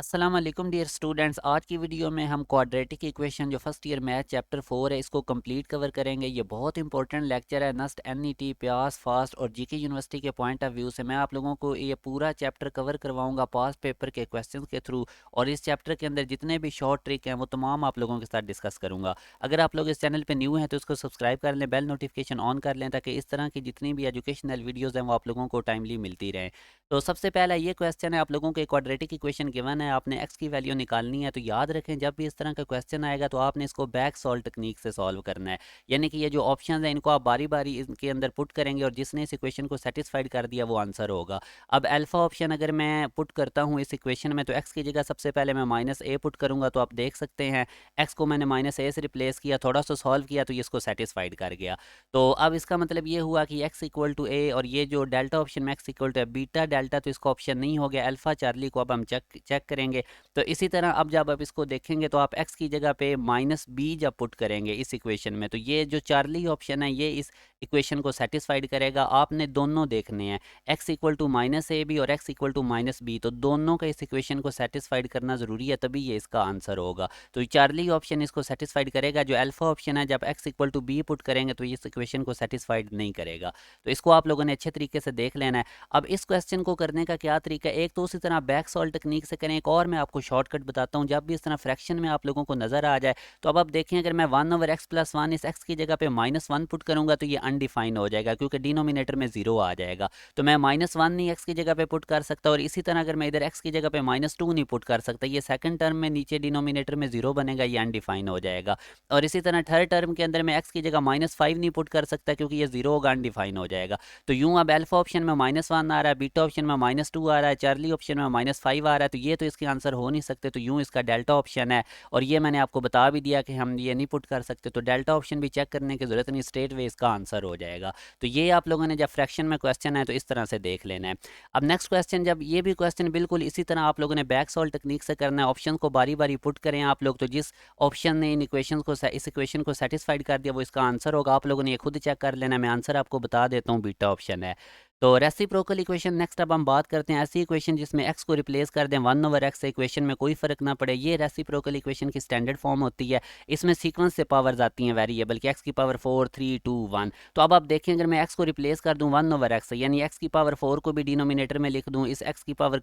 अस्सलाम वालेकुम dear students. आज की वीडियो में हम क्वाड्रेटिक इक्वेशन जो फर्स्ट ईयर मैथ चैप्टर 4 है इसको कंप्लीट कवर करेंगे। ये बहुत इंपॉर्टेंट लेक्चर है। नस्ट एनईटी प्यास फास्ट और जीके यूनिवर्सिटी के पॉइंट ऑफ व्यू से मैं आप लोगों को ये पूरा चैप्टर कवर करवाऊंगा पास पेपर के क्वेश्चंस के थ्रू, और इस चैप्टर के अंदर जितने भी शॉर्ट ट्रिक हैं वो तमाम आप लोगों के साथ डिस्कस करूंगा। अगर आप लोग इस चैनल पर न्यू हैं तो इसको सब्सक्राइब कर लें, बेल नोटिफिकेशन ऑन कर लें, ताकि इस तरह की जितनी भी एजुकेशनल वीडियोज़ हैं वो आप लोगों को टाइमली मिलती रहें। तो सबसे पहला ये क्वेश्चन है, आप लोगों को एक क्वाड्रेटिक इक्वेशन गिवन है, आपने एक्स की वैल्यू निकालनी है। तो याद रखें जब भी इस तरह का क्वेश्चन आएगा तो आपने इसको बैक सॉल्व टेक्निक से सॉल्व करना है। यानी कि ये जो ऑप्शंस हैं इनको आप बारी बारी इनके अंदर पुट करेंगे और जिसने इस इक्वेशन को सेटिस्फाइड कर दिया वो आंसर होगा। अब अल्फा ऑप्शन अगर मैं पुट करता हूँ इस इक्वेशन में, तो एक्स की जगह सबसे पहले मैं माइनस ए पुट करूँगा। तो आप देख सकते हैं एक्स को मैंने माइनस ए से रिप्लेस किया, थोड़ा सा सॉल्व किया तो ये इसको सेटिस्फाइड कर गया। तो अब इसका मतलब ये हुआ कि एक्स इक्वल टू ए, और ये जो डेल्टा ऑप्शन में x equal to beta delta, तो इसका ऑप्शन नहीं हो गया। अल्फा चार्ली को अब हम चेक करेंगे। तो इसी तरह अब जब आप इसको देखेंगे तो आप एक्स की जगह पे माइनस बी जब पुट करेंगे इस इक्वेशन में, तो ये जो चार्ली ऑप्शन है ये इस इक्वेशन को सेटिस्फाइड करेगा। आपने दोनों देखने हैं, x equal to minus a b और x equal to minus b, तो दोनों का इस इक्वेशन को सेटिस्फाइड करना ज़रूरी है, तभी ये इसका आंसर होगा। तो चार्ली ऑप्शन इसको सेटिस्फाइड करेगा। जो अल्फा ऑप्शन है जब x equal to b put करेंगे तो इस इक्वेशन को सेटिस्फाइड नहीं करेगा। तो इसको आप लोगों ने अच्छे तरीके से देख लेना है। अब इस क्वेश्चन को करने का क्या तरीका है, एक तो उसी तरह बैक सॉल्व टेक्निक से करें, एक और मैं आपको शॉर्टकट बताता हूँ। जब भी इस तरह फ्रैक्शन में आप लोगों को नजर आ जाए तो अब आप देखें, अगर मैं 1/x+1 इस x की जगह पे -1 पुट करूंगा तो ये अनडिफाइन हो जाएगा, क्योंकि डिनोमिनेटर में 0 आ जाएगा। तो मैं -1 नहीं x की जगह पे पुट कर सकता, और इसी तरह अगर मैं इधर x की जगह पे -2 नहीं पुट कर सकता, ये सेकंड टर्म में नीचे डिनोमिनेटर में 0 बनेगा, ये अनडिफाइन हो जाएगा। और इसी तरह थर्ड टर्म के अंदर मैं x की जगह -5 नहीं पुट कर सकता, क्योंकि ये 0 होगा, अनडिफाइन हो जाएगा। तो यूं अब अल्फा ऑप्शन में -1 आ रहा है, बीटा ऑप्शन में -2 आ रहा है, चार्ली ऑप्शन में -5 आ रहा है, तो ये तो इसके आंसर हो नहीं सकते। तो यूं इसका डेल्टा ऑप्शन है, और ये मैंने आपको बता भी दिया कि हम ये नहीं पुट कर सकते, तो डेल्टा ऑप्शन भी चेक करने की जरूरत नहीं, स्ट्रेट वे इसका आंसर हो जाएगा। तो ये आप लोगों ने जब फ्रैक्शन में क्वेश्चन है तो इस तरह से देख लेना है। अब नेक्स्ट क्वेश्चन, जब ये भी क्वेश्चन बिल्कुल इसी तरह आप लोगों ने बैक सॉल्व टेक्निक से करना है, ऑप्शन को बारी बारी पुट करें आप लोग। तो जिस ऑप्शन ने इन इक्वेशन को इस इक्वेशन को सेटिस्फाइड कर दिया वो इसका आंसर होगा। आप लोगों ने ये खुद चेक कर लेना है, मैं आंसर आपको बता देता हूँ, बीटा ऑप्शन है। तो रेसिप्रोकल इक्वेशन नेक्स्ट अब हम बात करते हैं। ऐसी इक्वेशन जिसमें x को रिप्लेस कर दें 1/x से, इक्वेशन में कोई फर्क ना पड़े, ये रेसिप्रोकल इक्वेशन की स्टैंडर्ड फॉर्म होती है। इसमें सीक्वेंस से पावर्स आती हैं वेरिएबल की, x की पावर 4 3 2 1। तो अब आप देखें, अगर मैं x को रिप्लेस कर दूं 1/x से, यानी x की पावर 4 को भी डिनोमिनेटर में लिख दूं, इस x की पावर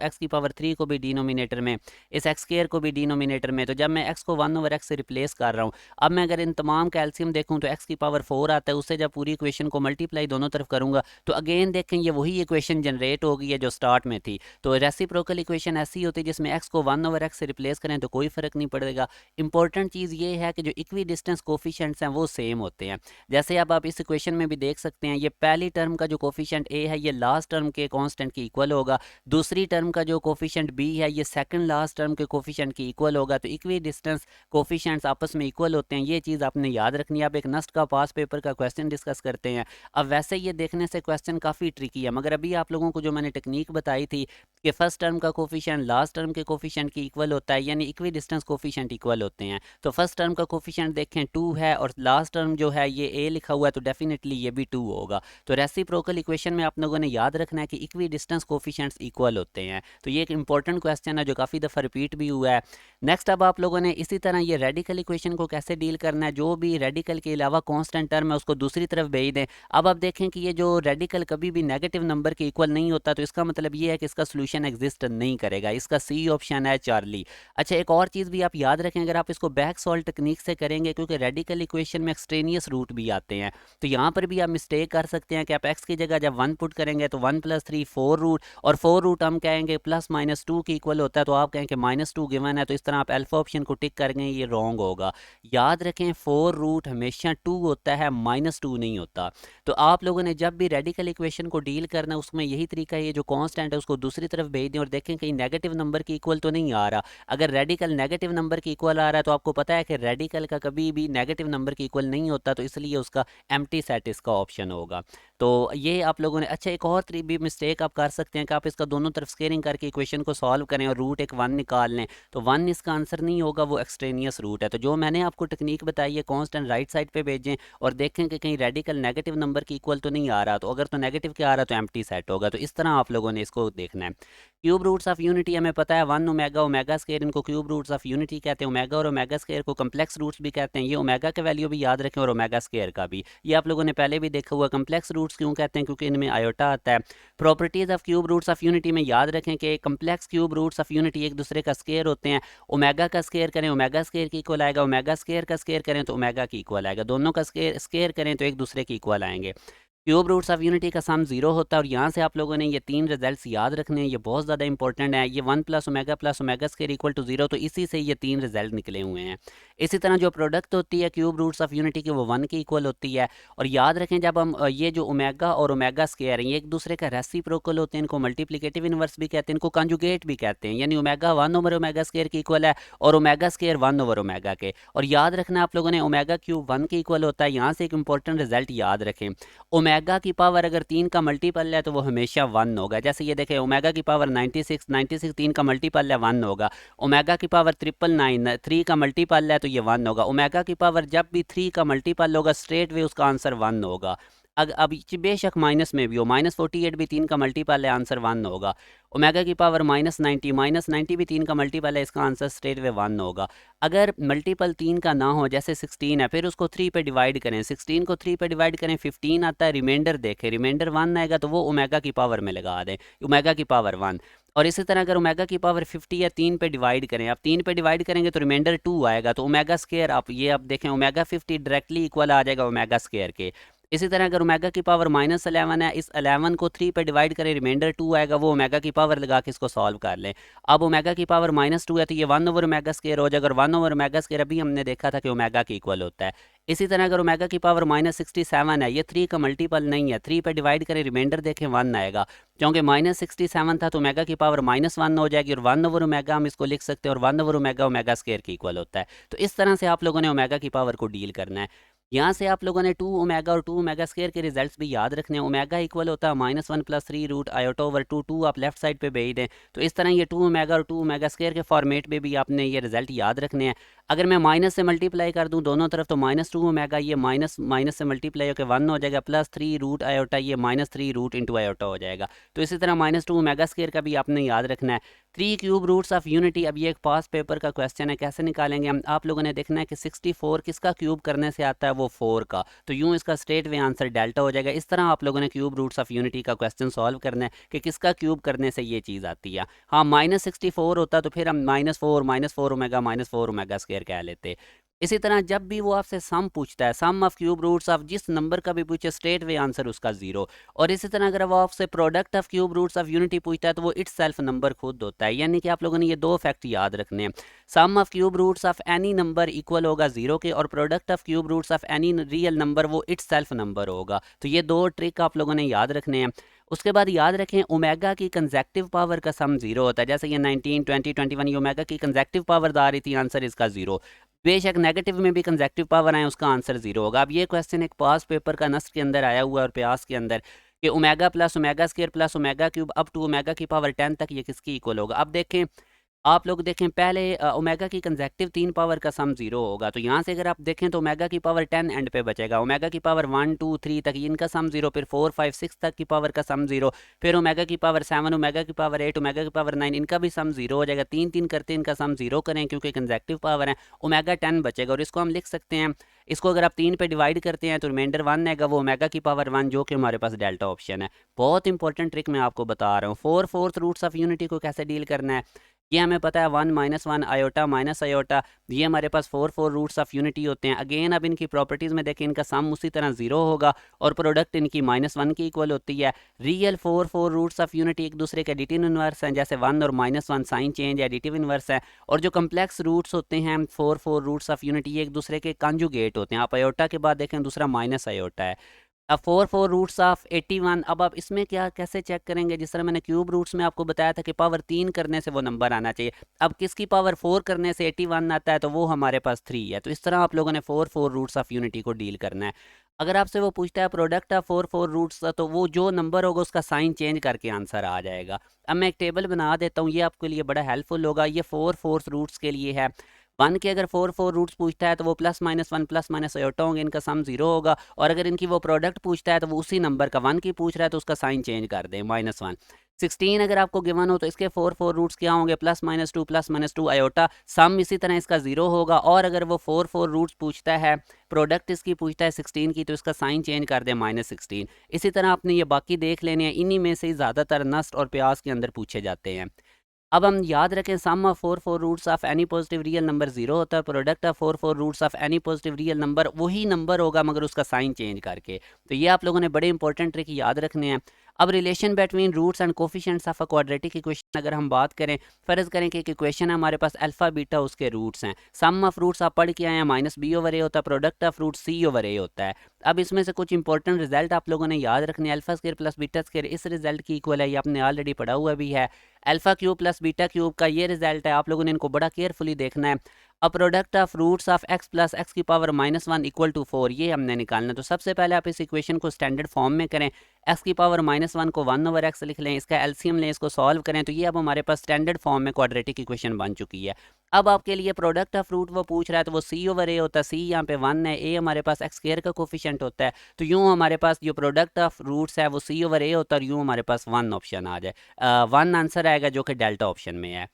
x की पावर 3 को भी डिनोमिनेटर में, इस x स्क्वायर को भी डिनोमिनेटर में, तो जब मैं x को 1/x से रिप्लेस कर रहा हूँ, अब मैं अगर इन तमाम का एलसीएम देखूँ तो x की पावर 4 आता है, उससे जब पूरी इक्वेशन को मल्टीप्लाई दोनों तरफ करूंगा तो अगेन देखें ये वही इक्वेशन जनरेट हो गई है जो स्टार्ट में थी। तो रेसिप्रोकल इक्वेशन ऐसी होती है जिसमें x को 1/x से रिप्लेस करें तो कोई फर्क नहीं पड़ेगा। इंपॉर्टेंट चीज़ ये है कि जो इक्वी डिस्टेंस कोफिशिएंट्स हैं वो सेम होते हैं। जैसे अब आप इस इक्वेशन में भी देख सकते हैं, ये पहली टर्म का जो कोफिशिएंट a है ये लास्ट टर्म के कांस्टेंट के इक्वल होगा, दूसरी टर्म का जो कोफिशिएंट b है ये सेकंड लास्ट टर्म के कोफिशिएंट के इक्वल होगा। तो इक्वी डिस्टेंस कोफिशिएंट्स आपस में इक्वल होते हैं, ये चीज़ आपने याद रखनी है। आप एक नस्ट का पास पेपर का क्वेश्चन डिस्कस करते हैं। अब वैसे ये देखने से क्वेश्चन काफ़ी ट्रिकी है, मगर अभी आप लोगों को जो मैंने टेक्निक बताई थी कि फर्स्ट टर्म का कोफिशिएंट लास्ट टर्म के कोफिशिएंट की इक्वल होता है, यानी इक्वी डिस्टेंस कोफिशिएंट इक्वल होते हैं। तो फर्स्ट टर्म का कोफिशिएंट देखें 2 है, और लास्ट टर्म जो है ये a लिखा हुआ है, तो डेफिनेटली ये भी 2 होगा। तो रेसिप्रोकल इक्वेशन में आप लोगों ने याद रखना है कि इक्वी डिस्टेंस कोफिशिएंट्स इक्वल होते हैं। तो ये एक इंपॉर्टेंट क्वेश्चन है जो काफ़ी दफ़ा रिपीट भी हुआ है। नेक्स्ट अब आप लोगों ने इसी तरह ये रेडिकल इक्वेशन को कैसे डील करना है, जो भी रेडिकल के अलावा कांस्टेंट टर्म है उसको दूसरी तरफ भेज दें। अब आप देखें कि ये जो रेडिकल कभी भी नेगेटिव नंबर के इक्वल नहीं होता, तो इसका मतलब ये है कि इसका सोल्यूशन एग्जिस्ट नहीं करेगा। इसका सी ऑप्शन है चार्ली। अच्छा, एक और चीज़ भी आप याद रखें, अगर आप इसको बैक सॉल्व टेक्निक से करेंगे, क्योंकि रेडिकल इक्वेशन में एक्सट्रेनियस रूट भी आते हैं, तो यहाँ पर भी आप मिस्टेक कर सकते हैं कि आप x की जगह जब 1 पुट करेंगे तो 1 + 3 4 रूट, और 4 रूट हम कहेंगे +-2 के इक्वल होता है, तो आप कहेंगे -2 गिवन है, तो इस तरह आप अल्फा ऑप्शन को टिक करेंगे, ये रॉन्ग होगा। याद रखें 4 रूट हमेशा 2 होता है, -2 नहीं होता। तो आप लोगों ने जब भी रेडिकल इक्वेशन को डील करना है उसमें यही तरीका है, ये जो कांस्टेंट है उसको दूसरी तरफ भेज दें और देखें कहीं नेगेटिव नंबर की इक्वल तो नहीं आ रहा। अगर रेडिकल नेगेटिव नंबर की इक्वल आ रहा है तो आपको पता है कि रेडिकल का कभी भी नेगेटिव नंबर की इक्वल नहीं होता, तो इसलिए उसका एम्प्टी सेट इसका ऑप्शन होगा। तो ये आप लोगों ने अच्छा एक और भी मिस्टेक आप कर सकते हैं कि आप इसका दोनों तरफ स्केयरिंग करके इक्वेशन को सॉल्व करें और रूट एक 1 निकाल लें, तो 1 इसका आंसर नहीं होगा, वो एक्सट्रेनियस रूट है। तो जो मैंने आपको टेक्निक बताई है, कांस्टेंट राइट साइड पे भेजें और देखें कि कहीं रेडिकल नेगेटिव नंबर की इक्वल तो नहीं आ रहा, तो अगर तो नेगेटिव क्या आ रहा तो एम्प्टी सेट होगा। तो इस तरह आप लोगों ने इसको देखना है। क्यूब रूट्स ऑफ यूनिटी हमें पता है 1 ओमेगा, ओमेगा स्केयर इनको क्यूब रूट्स ऑफ यूनिटी कहते हैं। ओमेगा और ओमेगा स्केयर को कम्प्लेक्स रूट्स भी कहते हैं। ये ओमेगा का वैल्यू भी याद रखें और ओमेगा स्केयर का भी, ये आप लोगों ने पहले भी देखा हुआ। कम्प्लेक्स रूट्स क्यों कहते हैं? क्योंकि इनमें आयोटा आता है। Properties of cube roots of unity में याद रखें कि complex cube roots of unity एक दूसरे का स्केयर होते हैं। ओमेगा का स्केयर करें ओमेगा स्केयर की इक्वल आएगा, ओमेगा स्केयर का स्केयर करें तो ओमेगा की इक्वल आएगा, दोनों का स्केयर स्केयर करें तो एक दूसरे की इक्वल आएंगे। क्यूब रूट्स ऑफ यूनिटी का सम जीरो होता है। और यहाँ से आप लोगों ने ये 3 रिजल्ट्स याद रखने हैं, ये बहुत ज़्यादा इंपॉर्टेंट है। ये 1 plus omega square equal to 0, तो इसी से ये 3 रिजल्ट निकले हुए हैं। इसी तरह जो प्रोडक्ट होती है क्यूब रूट्स ऑफ यूनिटी की, वो 1 की इक्वल होती है। और याद रखें जब हम ये जो ओमेगा और ओमेगा स्केयर हैं, ये एक दूसरे का रेसिप्रोकल होते हैं, इनको मल्टीप्लिकेटिव इनवर्स भी कहते हैं, इनको कंजुगेट भी कहते हैं। यानी ओमेगा 1 ओवर ओमेगा स्केयर की इक्वल है और ओमेगा स्केयर 1 ओवर ओमेगा के। और याद रखना आप लोगों ने ओमेगा क्यूब 1 की इक्वल होता है। यहाँ से एक इंपॉर्टेंट रिजल्ट याद रखें, ओमेगा की पावर अगर 3 का मल्टीपल है तो वो हमेशा 1 होगा। जैसे ये देखें ओमेगा की पावर 96 3 का मल्टीपल है 1 होगा। ओमेगा की पावर 999 3 का मल्टीपल है तो ये 1 होगा। ओमेगा की पावर जब भी 3 का मल्टीपल होगा स्ट्रेट वे उसका आंसर 1 होगा। अब बेशक माइनस में भी हो, -48 भी 3 का मल्टीपल है, आंसर 1 होगा। ओमेगा की पावर -90 भी 3 का मल्टीपल है, इसका आंसर स्ट्रेट वे 1 होगा। अगर मल्टीपल 3 का ना हो, जैसे 16 है, फिर उसको 3 पे डिवाइड करें, 16 को 3 पे डिवाइड करें 15 आता है, रिमाइंडर देखें, रिमाइंडर 1 आएगा तो वो ओमेगा की पावर में लगा दें, ओमेगा की पावर 1। और इसी तरह अगर ओमेगा की पावर 50 या 3 पे डिवाइड करें, आप 3 पे डिवाइड करेंगे तो रिमाइंडर 2 आएगा, तो ओमेगा स्केयर आप ये आप देखें ओमेगा 50 डायरेक्टली इक्वल आ जाएगा ओमेगा स्केयर के। इसी तरह अगर ओमेगा की पावर -11 है, इस 11 को 3 पे डिवाइड करें, रिमाइंडर 2 आएगा, वो ओमेगा की पावर लगा के इसको सॉल्व कर लें। अब ओमेगा की पावर -2 है तो ये 1 ओवर ओमेगा स्केयर हो जाएगा, और 1 ओवर ओमेगा स्केयर अभी हमने देखा था कि ओमेगा की इक्वल होता है। इसी तरह अगर ओमेगा की पावर -67 है, ये 3 का मल्टीपल नहीं है, 3 पे डिवाइड करें, रिमाइंडर देखें 1 आएगा, क्योंकि -67 था तो ओमेगा की पावर -1 हो जाएगी, और 1 ओवर ओमेगा हम इसको लिख सकते हैं, और 1 ओवर ओमेगा ओमेगा स्केयर की इक्वल होता है। तो इस तरह से आप लोगों ने ओमेगा की पावर को डील करना है। यहाँ से आप लोगों ने 2 ओमेगा और 2 ओमेगा स्केयर के रिजल्ट्स भी याद रखने हैं। ओमेगा इक्वल होता है -1 + 3 रूट आयोटा ओवर 2, 2 आप लेफ्ट साइड पे भेज दें, तो इस तरह ये 2 ओमेगा और 2 ओमेगा स्केयर के फॉर्मेट में भी आपने ये रिजल्ट याद रखने हैं। अगर मैं माइनस से मल्टीप्लाई कर दूं दोनों तरफ, तो -2 ओमेगा ये माइनस माइनस से मल्टीप्लाई होकर 1 हो जाएगा, +3 रूट आयोटा ये -3 रूट इंटू आयोटा हो जाएगा। तो इसी तरह -2 ओमेगा स्केयर का भी आपने याद रखना है। 3 क्यूब रूट्स ऑफ यूनिटी, अब ये एक पास पेपर का क्वेश्चन है, कैसे निकालेंगे हम? आप लोगों ने देखना है कि 64 किसका क्यूब करने से आता है? वो 4 का, तो यूं इसका स्ट्रेट वे आंसर डेल्टा हो जाएगा। इस तरह आप लोगों ने क्यूब रूट्स ऑफ यूनिटी का क्वेश्चन सॉल्व करना है कि किसका क्यूब करने से ये चीज़ आती है। हाँ, -64 होता तो फिर हम -4 ओमेगा स्केयर कह लेते। इसी तरह जब भी वो आपसे सम पूछता है, सम ऑफ क्यूब रूट्स ऑफ जिस नंबर का भी पूछे, स्ट्रेट वे आंसर उसका 0। और इसी तरह अगर वो आपसे product of cube roots of unity पूछता है तो वो इट्स सेल्फ नंबर खुद होता है। यानी कि आप लोगों ने ये 2 फैक्ट याद रखने हैं, sum of cube roots of any number equal होगा 0 के, और product of cube roots of any real number वो इट्स सेल्फ नंबर होगा। तो ये 2 ट्रिक आप लोगों ने याद रखने हैं। उसके बाद याद रखें ओमेगा की कंजेक्टिव पावर का सम 0 होता है। जैसे ये 19 20 21 ये ओमेगा की कंजेक्टिव पावर आ रही थी, आंसर इसका 0। बेशक नेगेटिव में भी कंजेक्टिव पावर आए, उसका आंसर 0 होगा। अब ये क्वेश्चन एक पास पेपर का नस्ट के अंदर आया हुआ है, और प्रयास के अंदर, कि omega plus omega square plus omega cube up to omega की पावर 10 तक ये किसकी इक्वल होगा? अब देखें, आप लोग देखें पहले ओमेगा की कंजेक्टिव 3 पावर का सम 0 होगा, तो यहाँ से अगर आप देखें तो ओमेगा की पावर 10 एंड पे बचेगा। ओमेगा की पावर 1 2 3 तक इनका सम 0, फिर 4 5 6 तक की पावर का सम 0, फिर ओमेगा की पावर 7 ओमेगा की पावर 8 ओमेगा की पावर 9 इनका भी सम 0 हो जाएगा। 3 3 करते इनका सम 0 करें, क्योंकि कंजेक्टिव पावर है, ओमेगा 10 बचेगा। और इसको हम लिख सकते हैं, इसको अगर आप 3 पे डिवाइड करते हैं तो रिमाइंडर 1 आएगा, वो ओमेगा की पावर 1, जो कि हमारे पास डेल्टा ऑप्शन है। बहुत इंपॉर्टेंट ट्रिक मैं आपको बता रहा हूँ। 4 फोर्थ रूट्स ऑफ यूनिटी को कैसे डील करना है, ये हमें पता है। 1 -1 आयोटा माइनस आयोटा, ये हमारे पास 4 रूट्स ऑफ यूनिटी होते हैं। अगेन अब इनकी प्रॉपर्टीज़ में देखें, इनका सम उसी तरह 0 होगा, और प्रोडक्ट इनकी -1 की इक्वल होती है। रियल 4 रूट्स ऑफ यूनिटी एक दूसरे के एडिटिव इनवर्स हैं, जैसे 1 और -1 साइन चेंज एडिटिव इनवर्स है। और जो कम्प्लेक्स रूट्स होते हैं 4 रूट्स ऑफ यूनिटी, ये एक दूसरे के कंजुगेट होते हैं। आप आयोटा के बाद देखें दूसरा माइनस आयोटा है। अब 4 रूट्स ऑफ 81, अब आप इसमें क्या कैसे चेक करेंगे? जिस तरह मैंने क्यूब रूट्स में आपको बताया था कि पावर 3 करने से वो नंबर आना चाहिए। अब किसकी पावर 4 करने से 81 आता है, तो वो हमारे पास 3 है। तो इस तरह आप लोगों ने 4 रूट्स ऑफ यूनिटी को डील करना है। अगर आपसे वो पूछता है product of four four roots का, तो वो जो नंबर होगा उसका साइन चेंज करके आंसर आ जाएगा। अब मैं एक टेबल बना देता हूँ, ये आपके लिए बड़ा हेल्पफुल होगा। ये फोर फोर रूट्स के लिए है। वन के अगर फोर फोर रूट्स पूछता है तो वो plus minus one plus minus iota होंगे, इनका सम जीरो होगा। और अगर इनकी वो प्रोडक्ट पूछता है तो वो उसी नंबर का, वन की पूछ रहा है तो उसका साइन चेंज कर दे, -1। 16 अगर आपको गिवन हो तो इसके फोर फोर रूट्स क्या होंगे, प्लस माइनस टू आयोटा, सम इसी तरह इसका जीरो होगा। और अगर वो फोर फोर रूट्स पूछता है, प्रोडक्ट इसकी पूछता है 16 की, तो इसका साइन चेंज कर दे -16। इसी तरह आपने ये बाकी देख लेने हैं, इन्हीं में से ज़्यादातर नस्ट और प्याज के अंदर पूछे जाते हैं। अब हम याद रखें, sum of four four roots of any positive real number zero होता है, product of four four roots of any positive real number वही नंबर होगा मगर उसका साइन चेंज करके। तो ये आप लोगों ने बड़े इंपॉर्टेंट ट्रिक याद रखने हैं। अब relation between roots and coefficients of a quadratic equation अगर हम बात करें, फ़र्ज़ करें कि एक इक्वेशन है, हमारे पास अल्फ़ा बीटा उसके रूट्स हैं। सम ऑफ रूट्स आप पढ़ के आए हैं, -b/a होता है, प्रोडक्ट ऑफ रूट c/a होता है। अब इसमें से कुछ इंपॉर्टेंट रिजल्ट आप लोगों ने याद रखने हैं। Alpha square plus beta square इस रिजल्ट की इक्वल है, ये आपने ऑलरेडी पढ़ा हुआ भी है। Alpha cube plus beta cube का ये रिजल्ट है, आप लोगों ने इनको बड़ा केयरफुली देखना है। अब product of roots of x plus x की पावर -1 इक्वल टू 4, ये हमने निकालना है। तो सबसे पहले आप इस इक्वेशन को स्टैंडर्ड फॉर्म में करें, x की पावर -1 को 1/x लिख लें, इसका एलसीएम लें, इसको सॉल्व करें, तो ये अब हमारे पास स्टैंडर्ड फॉर्म में क्वाड्रेटिक इक्वेशन बन चुकी है। अब आपके लिए प्रोडक्ट ऑफ रूट वो पूछ रहा है, तो वो c/a होता है, c यहाँ पे 1 है, a हमारे पास एक्स स्क्वायर का कोफिशिएंट होता है। तो यूँ हमारे पास जो प्रोडक्ट ऑफ रूट्स है वो c/a होता है, और यूँ हमारे पास 1 ऑप्शन आ जाए, 1 आंसर आएगा जो कि डेल्टा ऑप्शन में है।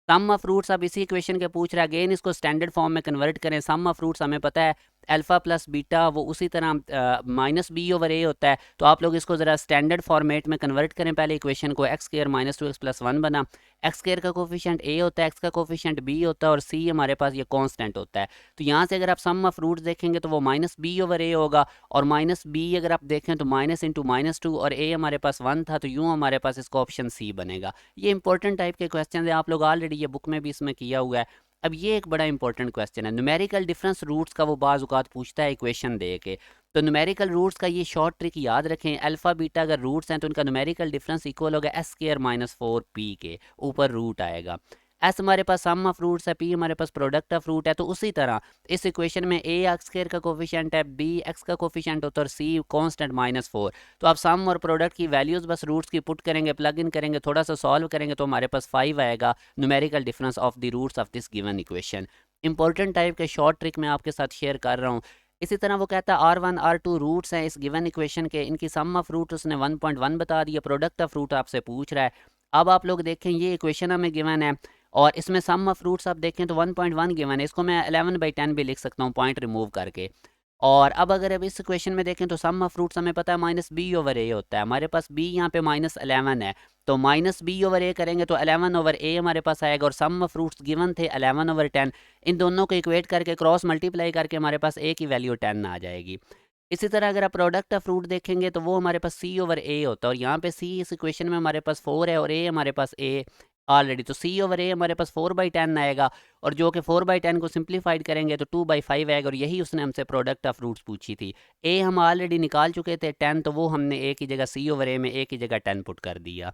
सम ऑफ रूट्स अब इसी इक्वेशन के पूछ रहा है, अगेन इसको स्टैंडर्ड फॉर्म में कन्वर्ट करें। सम ऑफ रूट्स हमें पता है अल्फा प्लस बीटा वो उसी तरह -b/a होता है। तो आप लोग इसको ज़रा स्टैंडर्ड फॉर्मेट में कन्वर्ट करें। पहले इक्वेशन को x स्क्वायर -2x + 1 बना, एक्स स्क्वायर का कोफिशिएंट a होता है, x का कोफिशिएंट b होता है, और c हमारे पास ये कांस्टेंट होता है। तो यहाँ से अगर आप सम ऑफ रूट्स देखेंगे तो वो -b/a होगा, और -b अगर आप देखें तो माइनस इंटू -2, और a हमारे पास 1 था, तो यूँ हमारे पास इसका ऑप्शन c बनेगा। ये इंपॉर्टेंट टाइप के क्वेश्चन है, आप लोग ऑलरेडी ये बुक में भी इसमें किया हुआ है। अब ये एक बड़ा इंपॉर्टेंट क्वेश्चन है, न्यूमेरिकल डिफरेंस रूट्स का वो बाज़ औक़ात पूछता है इक्वेशन दे के। तो न्यूमेरिकल रूट्स का ये शॉर्ट ट्रिक याद रखें, अल्फ़ा बीटा अगर रूट्स हैं तो उनका न्यूमेरिकल डिफरेंस इक्वल होगा s स्क्वायर -4p के, ऊपर रूट आएगा। s हमारे पास सम ऑफ रूट्स है, p हमारे पास प्रोडक्ट ऑफ रूट है। तो उसी तरह इस इक्वेशन में a एक्स स्क्वायर का कोफिशिएंट है, b x का कोफिशिएंट होता है, और c कांस्टेंट -4। तो आप सम और प्रोडक्ट की वैल्यूज़ बस रूट्स की पुट करेंगे, प्लग इन करेंगे, थोड़ा सा सॉल्व करेंगे, तो हमारे पास 5 आएगा numerical difference of the roots of this given equation. Important type के शॉर्ट ट्रिक मैं आपके साथ शेयर कर रहा हूँ। इसी तरह वो कहता है R1 R2 रूट्स हैं इस गिवन इक्वेशन के, इनकी सम ऑफ रूट उसने 1.1 बता दिया, प्रोडक्ट ऑफ रूट आपसे पूछ रहा है। अब आप लोग देखें, ये इक्वेशन हमें गिवन है और इसमें सम ऑफ रूट्स आप देखें तो 1.1 गिवन है, इसको मैं 11/10 भी लिख सकता हूँ पॉइंट रिमूव करके। और अब अगर अब इस इक्वेशन में देखें तो सम ऑफ रूट्स हमें पता है -b/a होता है, हमारे पास b यहाँ पे -11 है, तो -b/a करेंगे तो 11/a हमारे पास आएगा, और सम ऑफ रूट्स गिवन थे 11/10। इन दोनों को इक्वेट करके क्रॉस मल्टीप्लाई करके हमारे पास a की वैल्यू 10 आ जाएगी। इसी तरह अगर आप प्रोडक्ट ऑफ रूट देखेंगे तो वो हमारे पास c/a होता है, और यहाँ पे c इस इक्वेशन में हमारे पास 4 है, और a हमारे पास a ऑलरेडी, तो c/a हमारे पास 4/10 आएगा, और जो कि 4/10 को सिंप्लीफाइड करेंगे तो 2/5 आएगा, और यही उसने हमसे प्रोडक्ट ऑफ रूट्स पूछी थी। a हम ऑलरेडी निकाल चुके थे 10, तो वो हमने a की जगह c/a में a की जगह 10 पुट कर दिया।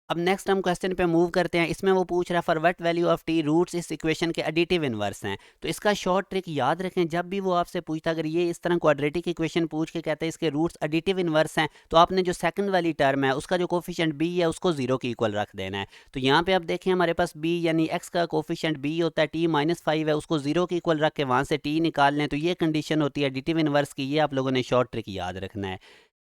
अब नेक्स्ट हम क्वेश्चन पे मूव करते हैं। इसमें वो पूछ रहा है for what value of t roots इस इक्वेशन के एडिटिव इनवर्स हैं। तो इसका शॉर्ट ट्रिक याद रखें, जब भी वो आपसे पूछता, अगर ये इस तरह क्वाड्रेटिक इक्वेशन पूछ के कहते हैं इसके रूट्स एडिटिव इनवर्स हैं, तो आपने जो सेकंड वाली टर्म है उसका जो कोफिशिएंट b है उसको 0 के इक्वल रख देना है। तो यहाँ पे आप देखें हमारे पास b यानी x का कोफिशिएंट b होता है, t -5 है, उसको 0 के इक्वल रख के वहाँ से t निकाल लें, तो ये कंडीशन होती है एडिटिव इनवर्स की। ये आप लोगों ने शॉर्ट ट्रिक याद रखना है।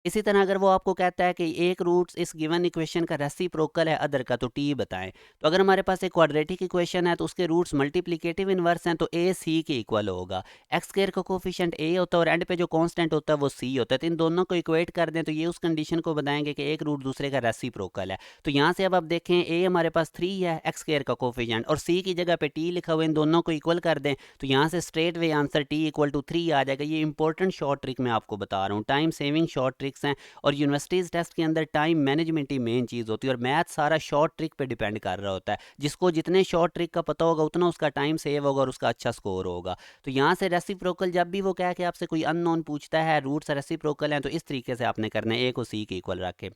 इसी तरह अगर वो आपको कहता है कि एक रूट्स इस गिवन इक्वेशन का रेसिप्रोकल है अदर का, तो टी बताएं। तो अगर हमारे पास एक क्वाड्रेटिक इक्वेशन है तो उसके रूट्स मल्टीप्लिकेटिव इनवर्स हैं, तो ए सी के इक्वल होगा। एक्स स्क्वायर का कोफिशिएंट ए होता है और एंड पे जो कांस्टेंट होता है वो सी होता है, तो इन दोनों को इक्वेट कर दें तो ये उस कंडीशन को बताएंगे कि एक रूट दूसरे का रेसिप्रोकल है। तो यहाँ से अब आप देखें ए हमारे पास 3 है एक्स स्क्वायर का कोफिशिएंट, और सी की जगह पे टी लिखा हुआ है, इन दोनों को इक्वल कर दें तो यहाँ से straightaway answer t equal to 3 आ जाएगा। ये इंपॉर्टेंट शॉर्ट ट्रिक मैं आपको बता रहा हूँ, टाइम सेविंग शॉर्ट ट्रिक्स हैं, और यूनिवर्सिटीज़ टेस्ट के अंदर टाइम मैनेजमेंट ही मेन चीज़ होती है, और मैथ सारा शॉर्ट ट्रिक पे डिपेंड कर रहा होता है। जिसको जितने शॉर्ट ट्रिक का पता होगा उतना उसका टाइम सेव होगा और उसका अच्छा स्कोर होगा। तो यहाँ से रेसिप्रोकल जब भी वो कह के आपसे कोई अननोन पूछता है रूट्स रेसिप्रोकल हैं, तो इस तरीके से आपने करना है, ए को सी के इक्वल रख के।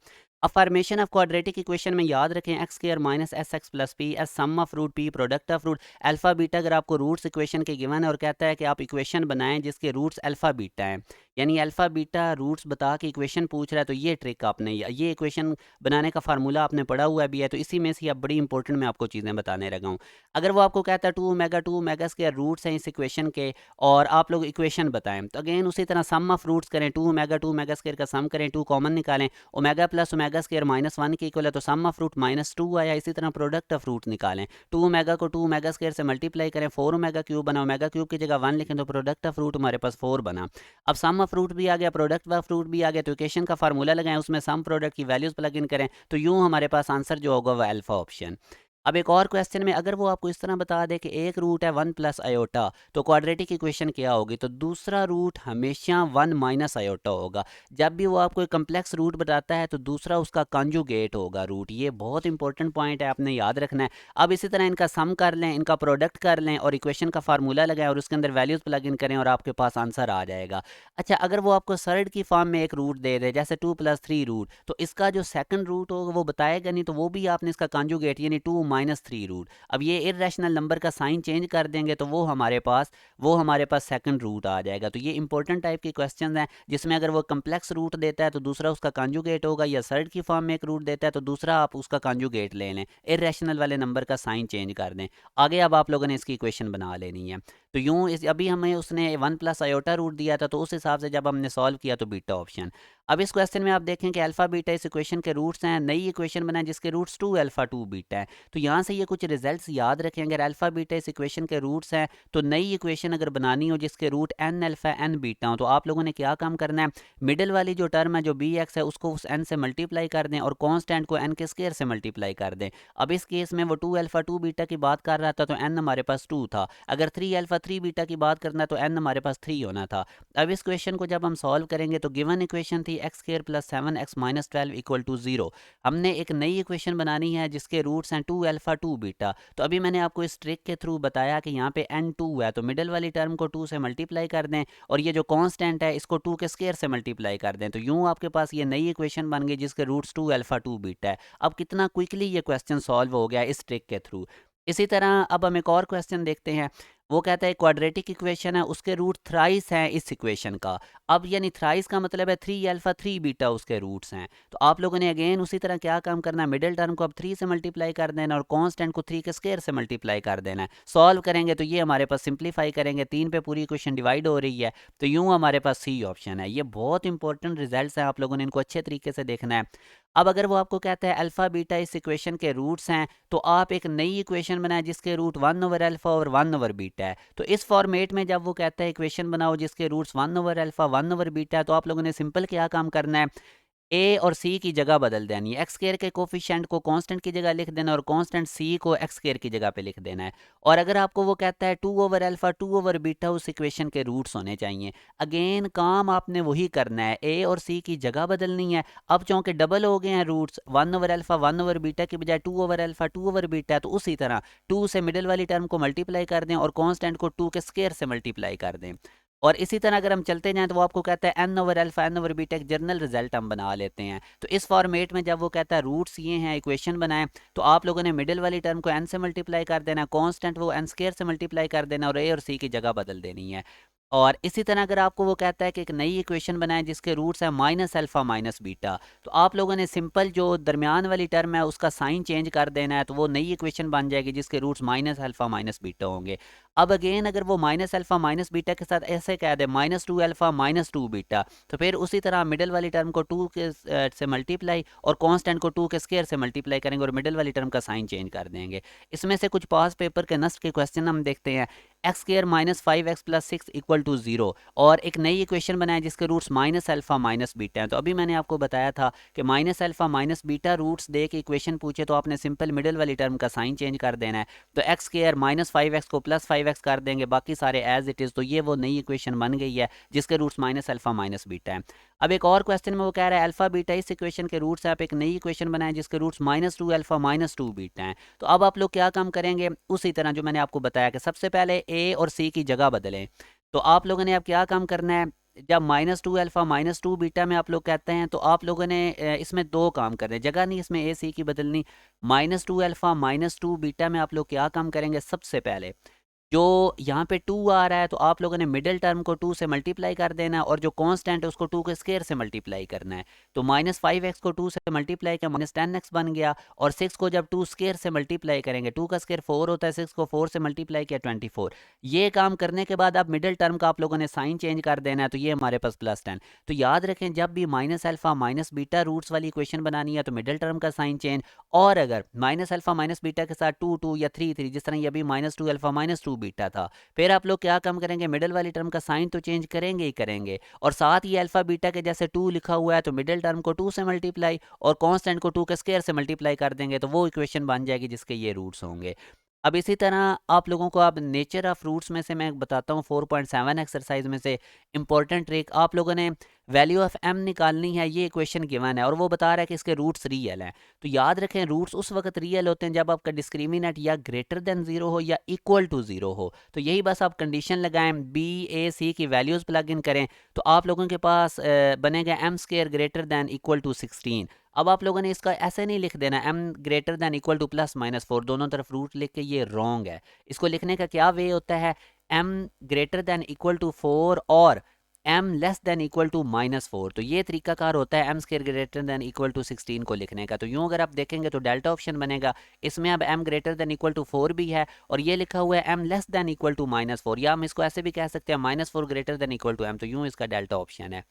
अब फॉर्मेशन ऑफ क्वाड्रेटिक इक्वेशन में याद रखें x square minus s x plus p s sum of root p product of root alpha beta. अगर आपको रूट्स इक्वेशन के गिवन है और कहता है कि आप इक्वेशन बनाएं जिसके रूट्स अल्फा बीटा हैं, यानी अल्फा बीटा रूट्स बता के इक्वेशन पूछ रहा है, तो ये ट्रिक आपने ये इक्वेशन बनाने का फार्मूला आपने पढ़ा हुआ भी है, तो इसी में से अब बड़ी इंपॉर्टेंट मैं आपको चीज़ें बताने लगा हूँ। अगर वो आपको कहता है टू ओमेगा स्क्वायर रूट्स हैं इस इक्वेशन के और आप लोग इक्वेशन बताएं, तो अगेन उसी तरह सम ऑफ रूट्स करें, टू ओमेगा स्क्वायर का सम करें, टू कॉमन निकालें, omega plus omega square minus one के इक्वल है, तो सम ऑफ रूट माइनस टू आया। इसी तरह प्रोडक्ट ऑफ रूट निकालें, टू ओमेगा को टू ओमेगा स्क्वायर से मल्टीप्लाई करें, फोर ओमेगा क्यूब बना, ओमेगा क्यूब की जगह वन लिखें तो प्रोडक्ट ऑफ रूट हमारे पास फोर बना। अब सम ऑफ रूट भी आ गया, प्रोडक्ट ऑफ रूट भी आ गया, तो इक्वेशन का फार्मूला लगाएं, उसमें सम प्रोडक्ट की वैल्यूज प्लग इन करें, तो यूं हमारे पास आंसर जो होगा वह अल्फा ऑप्शन। अब एक और क्वेश्चन में अगर वो आपको इस तरह बता दे कि एक रूट है वन प्लस आयोटा, तो क्वाड्रेटिक इक्वेशन क्या होगी, तो दूसरा रूट हमेशा वन माइनस आयोटा होगा। जब भी वो आपको एक कम्प्लेक्स रूट बताता है तो दूसरा उसका कॉन्जुगेट होगा रूट। ये बहुत इंपॉर्टेंट पॉइंट है, आपने याद रखना है। अब इसी तरह इनका सम कर लें, इनका प्रोडक्ट कर लें और इक्वेशन का फार्मूला लगाएं और उसके अंदर वैल्यूज प्लग इन करें और आपके पास आंसर आ जाएगा। अच्छा, अगर वो आपको सर्ड की फॉर्म में एक रूट दे दे, जैसे टू प्लस थ्री रूट, तो इसका जो सेकंड रूट होगा वो बताएगा नहीं, तो वो भी आपने इसका कॉन्जुगेट यानी टू माइनस थ्री रूट। अब ये इर्रेशनल नंबर का साइन चेंज कर देंगे तो वो हमारे पास सेकंड रूट आ जाएगा। तो ये इंपॉर्टेंट टाइप के क्वेश्चन हैं जिसमें अगर वो कम्प्लेक्स रूट देता है तो दूसरा उसका कॉन्जुगेट होगा, या सर्ड की फॉर्म में एक रूट देता है तो दूसरा आप उसका कॉन्जुगेट ले लें, इर्रेशनल वाले नंबर का साइन चेंज कर दें। आगे अब आप लोगों ने इसकी इक्वेशन बना लेनी है। तो यूं इस अभी हमें उसने वन प्लस आयोटा रूट दिया था, तो उस हिसाब से जब हमने सॉल्व किया तो बीटा ऑप्शन। अब इस क्वेश्चन में आप देखें कि अल्फा बीटा इस इक्वेशन के रूट्स हैं, नई इक्वेशन बनाए जिसके roots two alpha two beta है। तो यहाँ से ये कुछ रिजल्ट्स याद रखें, अगर अल्फा बीटा इस इक्वेशन के रूट्स हैं तो नई इक्वेशन अगर बनानी हो जिसके root n alpha n beta हो, तो आप लोगों ने क्या काम करना है, मिडिल वाली जो टर्म है जो बी एक्स है उसको उस एन से मल्टीप्लाई कर दें और कॉन्स्टेंट को एन के स्क्वायर से मल्टीप्लाई कर दें। अब इस केस में वो टू अल्फा टू बीटा की बात कर रहा था तो एन हमारे पास टू था, अगर थ्री अल्फा थ्री बीटा की बात करना तो एन हमारे पास थ्री होना था। अब इस क्वेश्चन को जब हम सॉल्व करेंगे तो गिवन इक्वेशन थी x square plus seven x minus twelve equal to zero. हमने एक नई इक्वेशन बनानी है जिसके रूट्स हैं टू अल्फा टू बीटा। तो अभी मैंने आपको इस ट्रिक के थ्रू बताया कि यहाँ पे एन टू है तो मिडिल वाली टर्म को टू से मल्टीप्लाई कर दें और ये जो कांस्टेंट है इसको टू के स्क्वायर से मल्टीप्लाई कर दें, तो यूं आपके पास ये नई इक्वेशन बन गई जिसके roots two alpha two beta है। अब कितना क्विकली ये क्वेश्चन सॉल्व हो गया इस ट्रिक के थ्रू। इसी तरह अब हम एक और क्वेश्चन देखते हैं। वो कहता है क्वाड्रेटिक इक्वेशन है उसके रूट थ्राइस हैं इस इक्वेशन का। अब यानी थ्राइस का मतलब है थ्री अल्फा थ्री बीटा उसके रूट्स हैं। तो आप लोगों ने अगेन उसी तरह क्या काम करना है, मिडिल टर्म को अब थ्री से मल्टीप्लाई कर देना और कांस्टेंट को थ्री के स्क्वायर से मल्टीप्लाई कर देना है। सॉल्व करेंगे तो ये हमारे पास सिंप्लीफाई करेंगे, तीन पे पूरी इक्वेशन डिवाइड हो रही है, तो यूं हमारे पास सी ऑप्शन है। ये बहुत इंपॉर्टेंट रिजल्ट्स हैं, आप लोगों ने इनको अच्छे तरीके से देखना है। अब अगर वो आपको कहता है अल्फा बीटा इस इक्वेशन के रूट्स हैं, तो आप एक नई इक्वेशन बनाए जिसके रूट वन ओवर अल्फा और वन ओवर बीटा है। तो इस फॉर्मेट में जब वो कहता है इक्वेशन बनाओ जिसके roots one over alpha one over beta है, तो आप लोगों ने सिंपल क्या काम करना है, ए और सी की जगह बदल देनी है, एक्स स्क्वायर के कोफिशिएंट को कांस्टेंट की जगह लिख देना और कांस्टेंट सी को एक्स स्क्वायर की जगह पे लिख देना है। और अगर आपको वो कहता है two over alpha two over beta उस इक्वेशन के रूट्स होने चाहिए, अगेन काम आपने वही करना है, ए और सी की जगह बदलनी है। अब चूंकि डबल हो गए हैं roots, one over alpha one over beta की बजाय two over alpha two over beta, तो उसी तरह टू से मिडिल वाली टर्म को मल्टीप्लाई कर दें और कांस्टेंट को टू के स्क्वायर से मल्टीप्लाई कर दें। और इसी तरह अगर हम चलते जाएं तो वो आपको कहता है n over alpha n over beta एक जर्नल रिजल्ट हम बना लेते हैं। तो इस फॉर्मेट में जब वो कहता है रूट्स ये हैं इक्वेशन बनाएं, तो आप लोगों ने मिडिल वाली टर्म को एन से मल्टीप्लाई कर देना, कांस्टेंट वो एन स्क्वायर से मल्टीप्लाई कर देना और ए और सी की जगह बदल देनी है। और इसी तरह अगर आपको वो कहता है कि एक नई इक्वेशन बनाएं जिसके रूट्स है माइनस अल्फा माइनस बीटा, तो आप लोगों ने सिंपल जो दरमियान वाली टर्म है उसका साइन चेंज कर देना है, तो वो नई इक्वेशन बन जाएगी जिसके roots minus alpha minus beta होंगे। अब अगेन अगर वो माइनस अल्फा माइनस बीटा के साथ ऐसे कह दे minus two alpha minus two beta, तो फिर उसी तरह मिडिल वाली टर्म को टू के से मल्टीप्लाई और कांस्टेंट को टू के स्क्वायर से मल्टीप्लाई करेंगे और मिडिल वाली टर्म का साइन चेंज कर देंगे। इसमें से कुछ पास पेपर के नस्ट के क्वेश्चन हम देखते हैं। X square minus five x plus six equal to zero, और एक नई इक्वेशन बनाए जिसके roots minus alpha minus beta हैं। तो अभी मैंने आपको बताया था कि minus alpha minus beta roots दे के इक्वेशन पूछे तो आपने सिंपल मिडिल वाली टर्म का साइन चेंज कर देना है। तो x square minus five x को प्लस फाइव एक्स कर देंगे, बाकी सारे एज इट इज़। तो ये वो नई इक्वेशन बन गई है जिसके roots minus alpha minus beta है। अब एक और क्वेश्चन में वो कह रहा है अल्फा बीटा इस इक्वेशन के रूट्स है, आप एक नई इक्वेशन बनाए जिसके roots minus two alpha minus two beta हैं। तो अब आप लोग क्या काम करेंगे, उसी तरह जो मैंने आपको बताया कि सबसे पहले ए और सी की जगह बदलें। तो आप लोगों ने अब क्या काम करना है, जब -2 अल्फ़ा -2 बीटा में आप लोग कहते हैं तो आप लोगों ने इसमें दो काम करने, जगह नहीं इसमें ए सी की बदलनी। -2 अल्फ़ा -2 बीटा में आप लोग क्या काम करेंगे, सबसे पहले जो यहाँ पे 2 आ रहा है तो आप लोगों ने मिडिल टर्म को 2 से मल्टीप्लाई कर देना है, और जो कांस्टेंट है उसको 2 के स्क्वायर से मल्टीप्लाई करना है। तो -5x को 2 से मल्टीप्लाई किया, -10x बन गया। और 6 को जब 2 स्क्वायर से मल्टीप्लाई करेंगे, 2 का स्क्वायर 4 होता है, 6 को 4 से मल्टीप्लाई किया 24। ये काम करने के बाद अब मिडिल टर्म का आप लोगों ने साइन चेंज कर देना है, तो ये हमारे पास +10। तो याद रखें, जब भी minus alpha minus beta roots वाली इक्वेशन बनानी है तो मिडिल टर्म का साइन चेंज। और अगर माइनस अल्फा माइनस बीटा के साथ 2 2 या 3 3, जिस तरह ये अभी -2 अल्फा -2 बीटा था, फिर आप लोग क्या काम करेंगे, मिडिल वाली टर्म का साइन तो चेंज करेंगे ही करेंगे, और साथ ये अल्फा बीटा के जैसे 2 लिखा हुआ है तो मिडिल टर्म को 2 से मल्टीप्लाई और कांस्टेंट को 2 के स्क्वायर से मल्टीप्लाई कर देंगे, तो वो इक्वेशन बन जाएगी जिसके ये रूट्स होंगे। अब इसी तरह आप लोगों को अब नेचर ऑफ रूट्स में से मैं बताता हूँ, 4.7 एक्सरसाइज में से इंपॉर्टेंट ट्रिक। आप लोगों ने वैल्यू ऑफ m निकालनी है, ये इक्वेशन गिवन है और वो बता रहा है कि इसके रूट्स रियल हैं। तो याद रखें, रूट्स उस वक्त रियल होते हैं जब आपका डिस्क्रिमिनेंट या ग्रेटर देन 0 हो या इक्वल टू 0 हो। तो यही बस आप कंडीशन लगाएं, b a c की वैल्यूज़ प्लग इन करें, तो आप लोगों के पास बनेगा m square greater than equal to 16। अब आप लोगों ने इसका ऐसे नहीं लिख देना m greater than equal to +-4, दोनों तरफ रूट लिख के, ये रॉन्ग है। इसको लिखने का क्या वे होता है, m greater than equal to 4 और m less than equal to -4। तो ये तरीकाकार होता है m square greater than equal to 16 को लिखने का। तो यूँ अगर आप देखेंगे तो डेल्टा ऑप्शन बनेगा, इसमें अब m greater than equal to 4 भी है और ये लिखा हुआ है m less than equal to -4, या हम इसको ऐसे भी कह सकते हैं -4 greater than equal to m। तो यूँ इसका डेल्टा ऑप्शन है।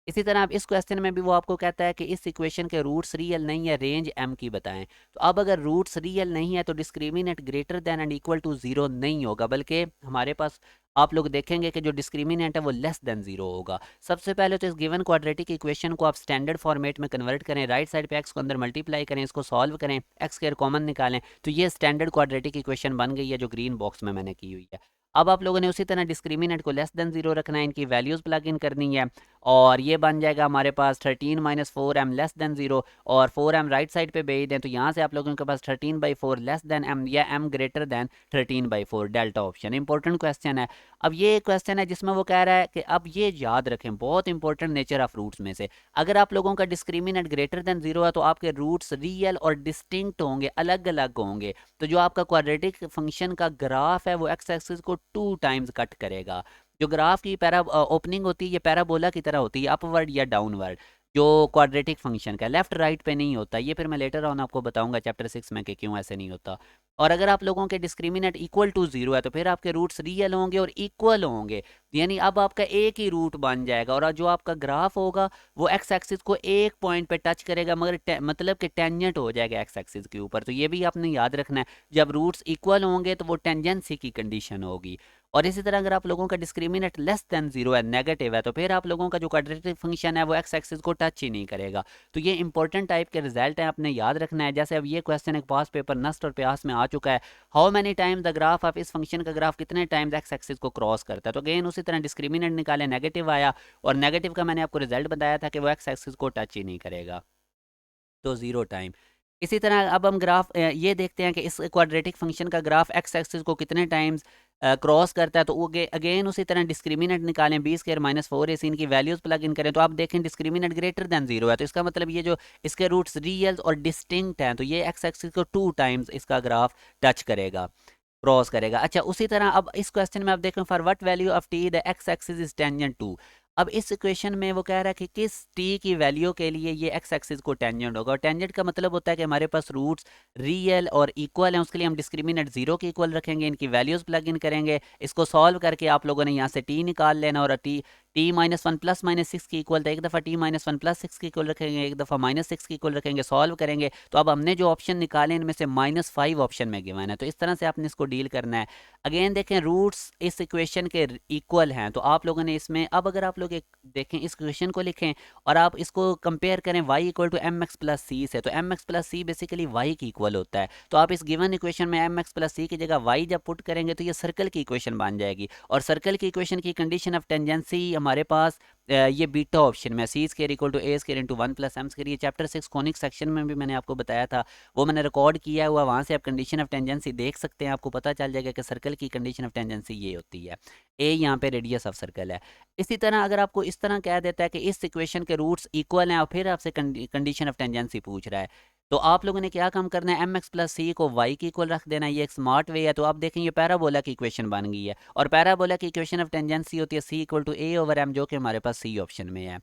इसी तरह अब इस क्वेश्चन में भी वो आपको कहता है कि इस इक्वेशन के रूट्स रियल नहीं है, रेंज m की बताएं। तो अब अगर रूट्स रियल नहीं है तो discriminant greater than and equal to 0 नहीं होगा, बल्कि हमारे पास आप लोग देखेंगे कि जो डिस्क्रिमिनेंट है वो लेस देन 0 होगा। सबसे पहले तो इस गिवन क्वाड्रेटिक इक्वेशन को आप स्टैंडर्ड फॉर्मेट में कन्वर्ट करें, राइट साइड पे x को अंदर मल्टीप्लाई करें, इसको सॉल्व करें, x स्क्वायर कॉमन निकालें, तो ये स्टैंडर्ड क्वाड्रेटिक इक्वेशन बन गई है जो ग्रीन बॉक्स में मैंने की हुई है। अब आप लोगों ने उसी तरह डिस्क्रिमिनेंट को लेस देन 0 रखना है, इनकी वैल्यूज़ प्लग इन करनी है, और ये बन जाएगा हमारे पास 13 - 4m लेस देन 0, और 4m राइट साइड पे भेज दें तो यहाँ से आप लोगों के पास 13/4 लेस देन m या m greater then 13/4, delta option. Important question है। अब ये क्वेश्चन है जिसमें वो कह रहा है कि अब ये याद रखें, बहुत इंपॉर्टेंट नेचर ऑफ रूट्स में से, अगर आप लोगों का डिस्क्रिमिनेंट ग्रेटर देन 0 है तो आपके रूट्स रियल और डिस्टिंक्ट होंगे, अलग अलग होंगे। तो जो आपका क्वाड्रेटिक फंक्शन का ग्राफ है वो एक्स एक्सिस को 2 टाइम्स कट करेगा। जो ग्राफ की पैरा ओपनिंग होती है ये पैराबोला की तरह होती है, अपवर्ड या डाउनवर्ड, जो क्वाड्रेटिक फंक्शन का लेफ्ट राइट पे नहीं होता। ये फिर मैं लेटर ऑन आपको बताऊंगा चैप्टर 6 में कि क्यों ऐसे नहीं होता। और अगर आप लोगों के डिस्क्रिमिनेंट इक्वल टू 0 है तो फिर आपके रूट्स रियल होंगे और इक्वल होंगे, यानी अब आपका एक ही रूट बन जाएगा, और जो आपका ग्राफ होगा वो एक्स एक्सिस को एक पॉइंट पे टच करेगा, मगर मतलब कि टेंजेंट हो जाएगा एक्स एक्सिस के ऊपर। तो ये भी आपने याद रखना है, जब रूट्स इक्वल होंगे तो वो टेंजेंसी की कंडीशन होगी। और इसी तरह अगर आप लोगों का डिस्क्रिमिनेंट लेस देन 0 है, नेगेटिव है, तो फिर आप लोगों का जो क्वाड्रेटिक फंक्शन है वो एक्स एक्सिस को टच ही नहीं करेगा। तो ये इंपॉर्टेंट टाइप के रिजल्ट हैं, आपने याद रखना है। जैसे अब ये क्वेश्चन एक पास पेपर नस्ट और प्यास में आ चुका है, how many time the graph of इस फंक्शन का ग्राफ कितने टाइम्स एक्स एक्सिस को क्रॉस करता है। तो अगेन उसी तरह डिस्क्रिमिनेंट निकाले, नेगेटिव आया, और नेगेटिव का मैंने आपको रिजल्ट बताया था कि वो एक्स एक्सिस को टच ही नहीं करेगा, तो 0 टाइम। इसी तरह अब हम ग्राफ ये देखते हैं कि इस क्वाड्रेटिक फंक्शन का ग्राफ एक्स एक्सिस को कितने टाइम्स क्रॉस करता है। तो अगेन उसी तरह डिस्क्रिमिनेंट निकालें, b स्क्वायर -4 ac, इनकी वैल्यूज़ प्लग इन करें, तो आप देखें डिस्क्रिमिनेंट ग्रेटर देन 0 है, तो इसका मतलब ये जो इसके रूट्स रियल और डिस्टिंक्ट हैं, तो ये एक्स एक्सिस को 2 टाइम्स इसका ग्राफ टच करेगा, क्रॉस करेगा। अच्छा, उसी तरह अब इस क्वेश्चन में आप देखें, for what value of t the x axis is tangent to. अब इस इक्वेशन में वो कह रहा है कि किस t की वैल्यू के लिए ये एक्स एक्सिस को टेंजेंट होगा, और टेंजेंट का मतलब होता है कि हमारे पास रूट्स रियल और इक्वल हैं, उसके लिए हम डिस्क्रिमिनेंट 0 के इक्वल रखेंगे, इनकी वैल्यूज़ प्लग इन करेंगे, इसको सॉल्व करके आप लोगों ने यहाँ से t निकाल लेना, और t-1 +-6 की इक्वल, तो एक दफ़ा t-1 +6 की इक्वल रखेंगे, एक दफ़ा -6 की इक्वल रखेंगे, सॉल्व करेंगे। तो अब हमने जो ऑप्शन निकाले इनमें से -5 ऑप्शन में गिवन है, तो इस तरह से आपने इसको डील करना है। अगेन देखें, रूट्स इस इक्वेशन के इक्वल हैं, तो आप लोगों ने इसमें, अब अगर आप लोग एक देखें इस इक्वेशन को लिखें और आप इसको कंपेयर करें y equal to mx plus C से, तो mx plus C basically y की इक्वल होता है। तो आप इस गिवन इक्वेशन में mx प्लस सी की जगह y जब पुट करेंगे तो ये सर्कल की इक्वेशन बन जाएगी, और सर्कल की इक्वेशन की कंडीशन ऑफ टेंजेंसी हमारे पास ये बीटा ऑप्शन में C square equal to A square into 1 plus M square, ये चैप्टर 6 कोनिक सेक्शन में भी मैंने आपको बताया था, वो मैंने रिकॉर्ड किया हुआ, वहाँ से आप कंडीशन ऑफ टेंजेंसी देख सकते हैं, आपको पता चल जाएगा कि सर्कल की कंडीशन ऑफ टेंजेंसी ये होती है, ए यहाँ पे रेडियस ऑफ सर्कल है। इसी तरह अगर आपको इस तरह कह देता है कि इस इक्वेशन के रूट्स इक्वल हैं और फिर आपसे कंडीशन ऑफ टेंजेंसी पूछ रहा है, तो आप लोगों ने क्या काम करना है, एम एक्स प्लस सी को वाई की इक्वल रख देना है, ये एक स्मार्ट वे है। तो आप देखें ये पैराबोला की इक्वेशन बन गई है, और पैराबोला की इक्वेशन ऑफ टेंजेंसी होती है C equal to A over M, जो कि हमारे पास सी ऑप्शन में है।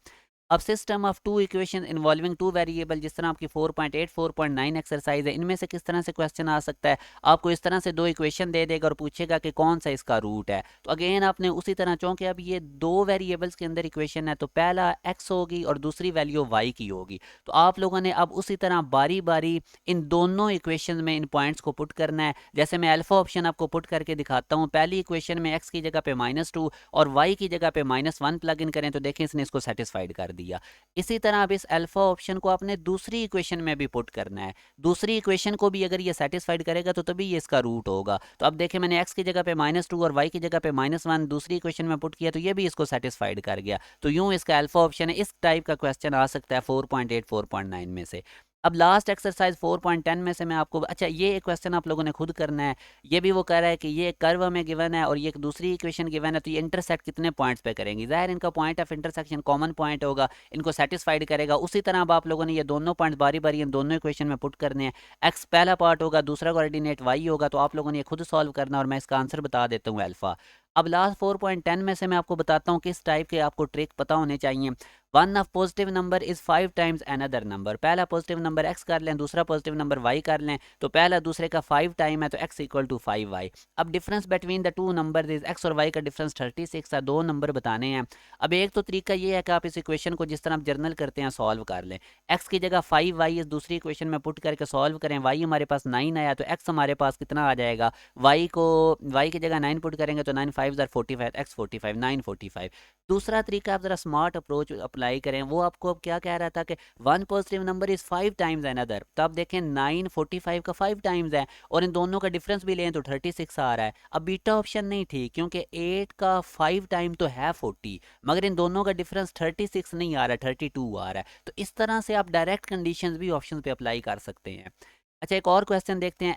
अब system of two equation involving two variable, जिस तरह आपकी 4.8 4.9 एक्सरसाइज है, इनमें से किस तरह से क्वेश्चन आ सकता है, आपको इस तरह से दो इक्वेशन दे देगा और पूछेगा कि कौन सा इसका रूट है। तो अगेन आपने उसी तरह, चूंकि अब ये दो वेरिएबल्स के अंदर इक्वेशन है, तो पहला एक्स होगी और दूसरी वैल्यू वाई की होगी, तो आप लोगों ने अब उसी तरह बारी बारी इन दोनों इक्वेशन में इन पॉइंट्स को पुट करना है। जैसे मैं अल्फा ऑप्शन आपको पुट करके दिखाता हूँ, पहली इक्वेशन में एक्स की जगह पे -2 और वाई की जगह पे -1 प्लग इन करें, तो देखें इसने इसको सेटिस्फाइड कर दिया। इसी तरह अब इस अल्फा ऑप्शन को आपने दूसरी इक्वेशन में भी पुट करना है, दूसरी इक्वेशन को भी अगर ये सेटिस्फाइड करेगा तो तभी ये इसका रूट होगा। तो अब देखें मैंने x की जगह पे -2 और y की जगह पे -1 दूसरी इक्वेशन में पुट किया, तो ये भी इसको सेटिस्फाइड कर गया। तो यूं इसका अल्फा ऑप्शन है। इस टाइप का क्वेश्चन आ सकता है 4.8 4.9 में से। अब लास्ट एक्सरसाइज 4.10 में से मैं आपको, अच्छा ये क्वेश्चन आप लोगों ने खुद करना है। ये भी वो कह रहा है कि ये कर्व हमें गिवन है और ये एक दूसरी इक्वेशन गिवन है, तो ये इंटरसेक्ट कितने पॉइंट्स पे करेंगी, ज़ाहिर इनका point of intersection common point होगा, इनको सेटिस्फाइड करेगा। उसी तरह अब आप लोगों ने ये दोनों पॉइंट्स बारी बारी इन दोनों इक्वेशन में पुट करने हैं। एक्स पहला पार्ट होगा, दूसरा कोऑर्डिनेट वाई होगा, तो आप लोगों ने ये खुद सॉल्व करना, और मैं इसका आंसर बता देता हूँ अल्फा। अब लास्ट 4.10 में से मैं आपको बताता हूँ किस टाइप के आपको ट्रिक पता होने चाहिए। One of positive number is 5 times another number, पहला पॉजिटिव नंबर एक्स कर लें, दूसरा पॉजिटिव नंबर वाई कर लें, तो पहला दूसरे का 5 टाइम है, तो एक्स इक्वल टू 5y। अब difference between the two number is x और वाई का डिफरेंस 36 है, दो नंबर बताने हैं। अब एक तो तरीका ये है कि आप इस इक्वेशन को जिस तरह आप जर्नल करते हैं सॉल्व कर लें, एक्स की जगह 5y इस दूसरी इक्वेशन में पुट करके सॉल्व करें, वाई हमारे पास 9 आया, तो एक्स हमारे पास कितना आ जाएगा, वाई की जगह 9 पुट करेंगे तो 9 5 45, एक्स 45 9 45। दूसरा तरीका आप जरा स्मार्ट अप्रोच अप्लाई करें, वो आपको अब क्या कह रहा था कि one positive number is 5 times another, तो आप देखें 9 45 का 5 टाइम्स है, और इन दोनों का डिफरेंस भी लें तो 36 आ रहा है। अब बीटा ऑप्शन नहीं थी, क्योंकि 8 का 5 टाइम तो है 40, मगर इन दोनों का डिफरेंस 36 नहीं आ रहा, 32 आ रहा है। तो इस तरह से आप डायरेक्ट कंडीशंस भी ऑप्शन पे अप्लाई कर सकते हैं। अच्छा एक और क्वेश्चन देखते हैं,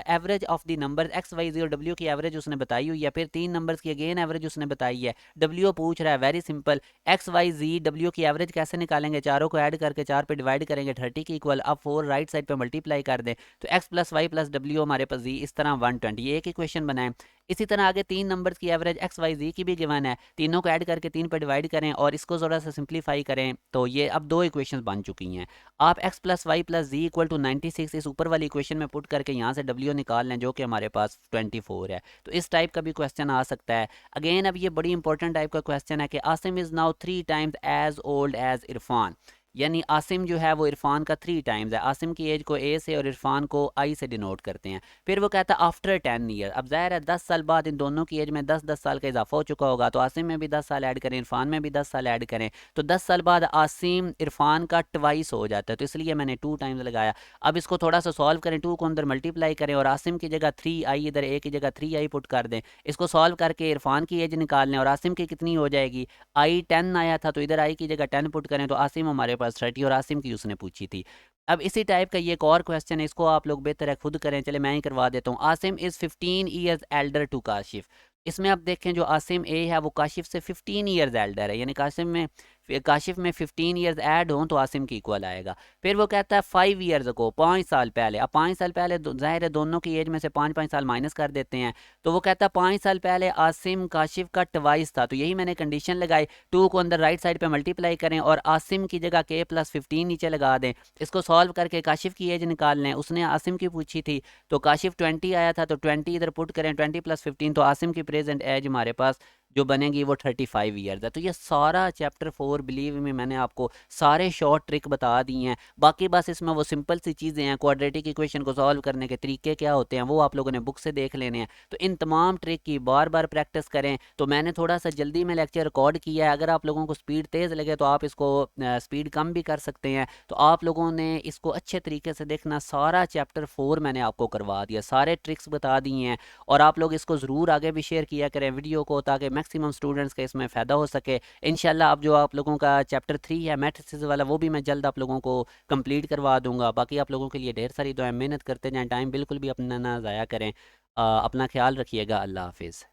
average of the number X Y Z और डब्ल्यू की एवरेज उसने बताई हुई है, फिर तीन नंबर्स की अगेन एवरेज उसने बताई है। डब्ल्यू पूछ रहा है, very simple, x Y z W की एवरेज कैसे निकालेंगे, चारों को ऐड करके 4 पे डिवाइड करेंगे 30 के इक्वल, अब 4 राइट साइड पे मल्टीप्लाई कर दें, तो x plus y plus W हमारे पास जी, इस तरह 120, ये एक इक्वेशन बनाएं। इसी तरह आगे तीन नंबर्स की एवरेज एक्स वाई जी की भी गिवन है, तीनों को ऐड करके 3 पे डिवाइड करें और इसको ज़रा सा सिंप्लीफाई करें, तो ये अब दो इक्वेशन बन चुकी हैं। आप x plus y plus z equal to 96 इस ऊपर वाली इक्वेशन में पुट करके यहाँ से डब्ल्यू निकाल लें, जो कि हमारे पास 24 है। तो इस टाइप का भी क्वेश्चन आ सकता है। अगेन अब ये बड़ी इंपॉर्टेंट टाइप का क्वेश्चन है कि Asim is now 3 times as old as Irfan, यानी आसिम जो है वो इरफान का 3 टाइम्स है। आसिम की एज को ए से और इरफान को आई से डिनोट करते हैं। फिर वो कहता है आफ्टर 10 ईयर, अब ज़ाहिर है 10 साल बाद इन दोनों की एज में 10-10 साल का इजाफा हो चुका होगा, तो आसिम में भी 10 साल ऐड करें, इरफान में भी 10 साल ऐड करें, तो 10 साल बाद आसिम इरफान का ट्वाइस हो जाता है, तो इसलिए मैंने 2 टाइम्स लगाया। अब इसको थोड़ा सा सॉल्व करें, 2 को अंदर मल्टीप्लाई करें और आसिम की जगह 3i इधर ए की जगह 3i पुट कर दें, इसको सॉल्व करके इरफान की एज निकाल लें और आसिम की कितनी हो जाएगी, आई 10 आया था, तो इधर आई की जगह 10 पुट करें, तो आसिम हमारे पास 30 और आसिम की उसने पूछी थी। अब इसी टाइप का ये एक और क्वेश्चन है, इसको आप लोग बेहतर है खुद करें, चले मैं ही करवा देता हूँ। Asim is 15 years elder to Kashif, इसमें आप देखें जो आसिम ए है वो काशिफ से 15 ईयर्स एल्डर है, यानी काशिफ में 15 ईयर्स ऐड हों तो आसिम की इक्वल आएगा। फिर वो कहता है 5 ईयर्स को, 5 साल पहले, अब 5 साल पहले ज़ाहिर है दोनों की एज में से 5-5 साल माइनस कर देते हैं, तो वो कहता है 5 साल पहले आसिम काशिफ का ट्वाइस था, तो यही मैंने कंडीशन लगाई, 2 को अंदर राइट साइड पे मल्टीप्लाई करें और आसिम की जगह के प्लस 15 नीचे लगा दें, इसको सॉल्व करके काशिफ की एज निकाल लें। उसने आसिम की पूछी थी तो काशिफ 20 आया था, तो 20 इधर पुट करें, 20 प्लस 15, तो आसिम की प्रेजेंट एज हमारे पास जो बनेगी वो 35 ईयर्स है। तो ये सारा चैप्टर 4 बिलीव में मैंने आपको सारे शॉर्ट ट्रिक बता दी हैं। बाकी बस इसमें वो सिंपल सी चीज़ें हैं, क्वाड्रेटिक इक्वेशन को सॉल्व करने के तरीके क्या होते हैं वो आप लोगों ने बुक से देख लेने हैं। तो इन तमाम ट्रिक की बार बार प्रैक्टिस करें। तो मैंने थोड़ा सा जल्दी में लेक्चर रिकॉर्ड किया है, अगर आप लोगों को स्पीड तेज़ लगे तो आप इसको स्पीड कम भी कर सकते हैं। तो आप लोगों ने इसको अच्छे तरीके से देखना, सारा चैप्टर 4 मैंने आपको करवा दिया, सारे ट्रिक्स बता दिए हैं, और आप लोग इसको ज़रूर आगे भी शेयर किया करें वीडियो को, ताकि मैक्सिमम स्टूडेंट्स का इसमें फ़ायदा हो सके। इंशाल्लाह अब जो आप लोगों का चैप्टर 3 है मैट्रिसेस वाला, वो भी मैं जल्द आप लोगों को कंप्लीट करवा दूंगा। बाकी आप लोगों के लिए ढेर सारी दुआएं, मेहनत करते जाएं, टाइम बिल्कुल भी अपना ना ज़ाया करें। अपना ख्याल रखिएगा। अल्लाह हाफिज़।